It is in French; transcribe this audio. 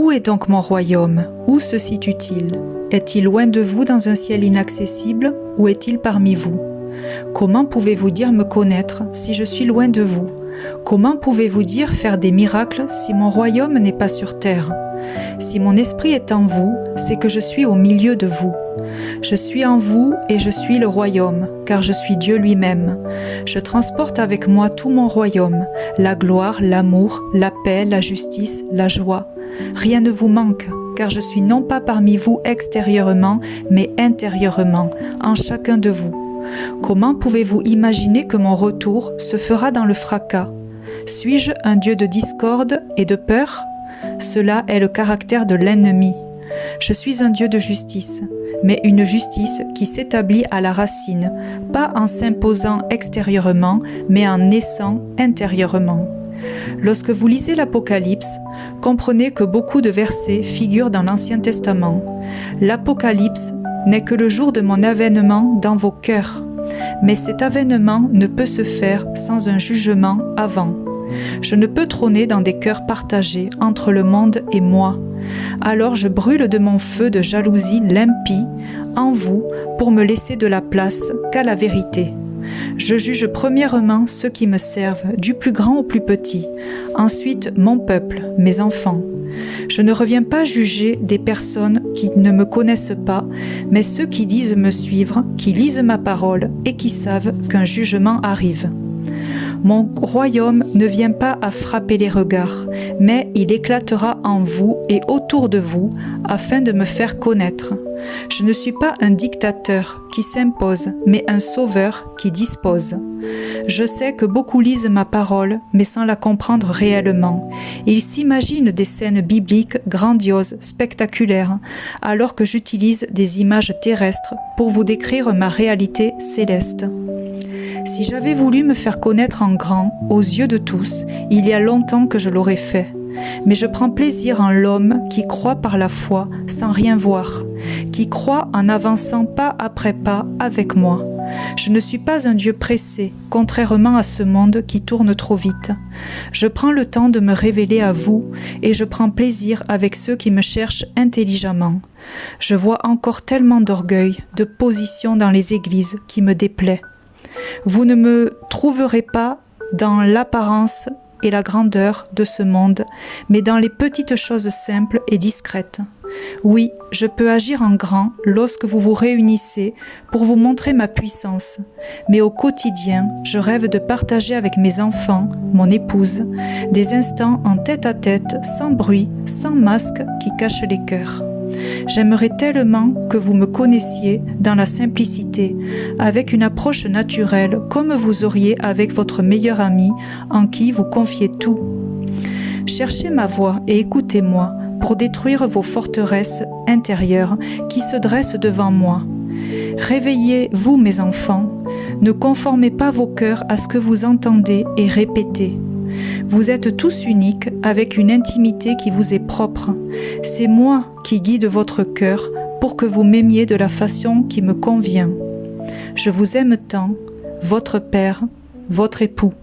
Où est donc mon royaume? Où se situe-t-il? Est-il loin de vous dans un ciel inaccessible ou est-il parmi vous? Comment pouvez-vous dire me connaître si je suis loin de vous? Comment pouvez-vous dire faire des miracles si mon royaume n'est pas sur terre? Si mon esprit est en vous, c'est que je suis au milieu de vous. Je suis en vous et je suis le royaume, car je suis Dieu lui-même. Je transporte avec moi tout mon royaume, la gloire, l'amour, la paix, la justice, la joie. Rien ne vous manque, car je suis non pas parmi vous extérieurement, mais intérieurement, en chacun de vous. Comment pouvez-vous imaginer que mon retour se fera dans le fracas? Suis-je un Dieu de discorde et de peur? Cela est le caractère de l'ennemi. Je suis un Dieu de justice, mais une justice qui s'établit à la racine, pas en s'imposant extérieurement, mais en naissant intérieurement. Lorsque vous lisez l'Apocalypse, comprenez que beaucoup de versets figurent dans l'Ancien Testament. L'Apocalypse n'est que le jour de mon avènement dans vos cœurs, mais cet avènement ne peut se faire sans un jugement avant. Je ne peux trôner dans des cœurs partagés entre le monde et moi. Alors je brûle de mon feu de jalousie l'impie en vous pour me laisser de la place qu'à la vérité. Je juge premièrement ceux qui me servent, du plus grand au plus petit, ensuite mon peuple, mes enfants. Je ne reviens pas juger des personnes qui ne me connaissent pas, mais ceux qui disent me suivre, qui lisent ma parole et qui savent qu'un jugement arrive. Mon royaume ne vient pas à frapper les regards, mais il éclatera en vous et autour de vous afin de me faire connaître. Je ne suis pas un dictateur qui s'impose, mais un sauveur qui dispose. Je sais que beaucoup lisent ma parole, mais sans la comprendre réellement. Ils s'imaginent des scènes bibliques grandioses, spectaculaires, alors que j'utilise des images terrestres pour vous décrire ma réalité céleste. Si j'avais voulu me faire connaître en grand, aux yeux de tous, il y a longtemps que je l'aurais fait. Mais je prends plaisir en l'homme qui croit par la foi sans rien voir, qui croit en avançant pas après pas avec moi. Je ne suis pas un Dieu pressé, contrairement à ce monde qui tourne trop vite. Je prends le temps de me révéler à vous et je prends plaisir avec ceux qui me cherchent intelligemment. Je vois encore tellement d'orgueil, de position dans les églises qui me déplaît. Vous ne me trouverez pas dans l'apparence et la grandeur de ce monde, mais dans les petites choses simples et discrètes. Oui, je peux agir en grand lorsque vous vous réunissez pour vous montrer ma puissance, mais au quotidien, je rêve de partager avec mes enfants, mon épouse, des instants en tête-à-tête, sans bruit, sans masque qui cache les cœurs. J'aimerais tellement que vous me connaissiez dans la simplicité, avec une approche naturelle comme vous auriez avec votre meilleur ami en qui vous confiez tout. Cherchez ma voix et écoutez-moi pour détruire vos forteresses intérieures qui se dressent devant moi. Réveillez-vous mes enfants, ne conformez pas vos cœurs à ce que vous entendez et répétez. Vous êtes tous uniques avec une intimité qui vous est propre. C'est moi qui guide votre cœur pour que vous m'aimiez de la façon qui me convient. Je vous aime tant, votre Père, votre époux.